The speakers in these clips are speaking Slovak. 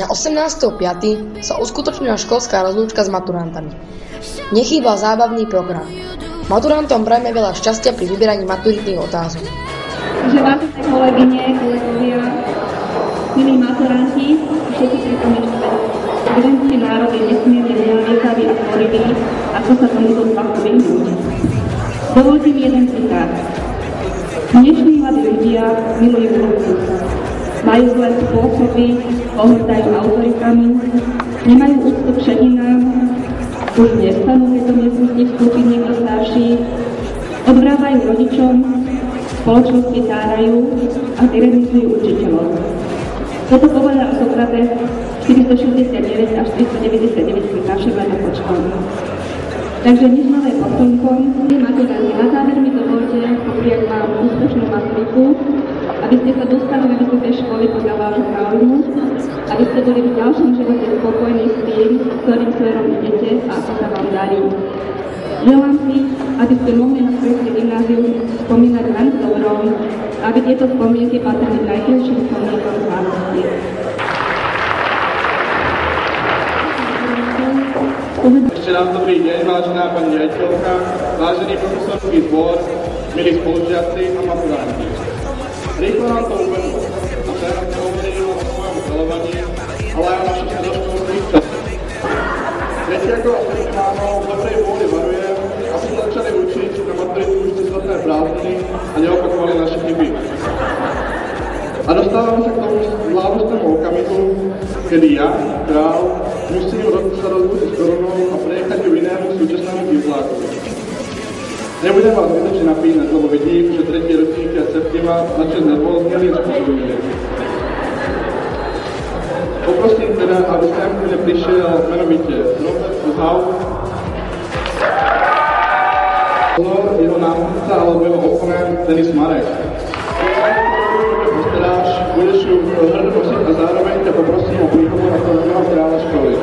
Na 18.5. sa uskutočnila školská rozlúčka s maturantami. Nechýbal zábavný program. Maturantom prajme veľa šťastia pri vyberaní maturitných otázok. Vážené kolegyne, kolegovia, milí maturanti, všetci prítomní študenti národ je nesmierne vynaliezavý a tvorivý, ako sa tomuto fachu vyhnúť. Dovoľte mi jeden citát. Dnešní mladí ľudia milujú luxus. Majú zlé spôsoby, pohrdajú autoritami, nemajú úctu k všetinám, už nestanú, keď to nesmutne vstúpiť niekto starší, odvrávajú rodičom, spoločnosti tárajú a tyranizujú učiteľov. Toto povedal Sokrates 469 až 499 pri našich letoch pod školou. Takže nič nové pod slnkom. Maturanti, na záver mi dovolte popriať vám úspešnú maturitu, aby ste sa dostali na vysoké školy podľa vášho záujmu, aby ste boli v ďalšom živote spokojní s tým, ktorým smerom idete a ako sa vám darí. Želám si, aby ste mohli na projekte gymnázium spomínať len s dobrom, aby tieto spomienky patrili k najkrajším spomienkam slávnosti. Ešte raz dobrý deň, vážená pani riaditeľka, vážený profesorský zbor, milí spolužiaci a maturanti. Rýchlo nám to uvedlo a teraz sa uvedelo o svojom vzdelávaní, ale aj o našich stredoškolských časoch. Tretiakov a štvrťmámov v dobrej vôli varujem, aby sa začali učiť na maturitu už cez letné prázdniny a neopakovali naše chyby. A dostávame sa k tomu slávnostnému okamihu, kedy ja, král, musím sa rozlúčiť s korunou a prenechať ju inému súčasnému divlákovi. Nebudem vás zbytočne napínať, lebo vidím, že tretie ročníky a Septima začali nervózněli a spôsobili. Poprosím teda, aby sem k mne prišiel menovite Robert Uhau, jeho námstupca alebo jeho oponent Denis Marek. Postaráš, budeš ju hrdo nosiť a zároveň ťa poprosím o príhovor ako nového kráľa školy.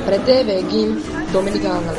Pre TV Gym Dominik Hanley.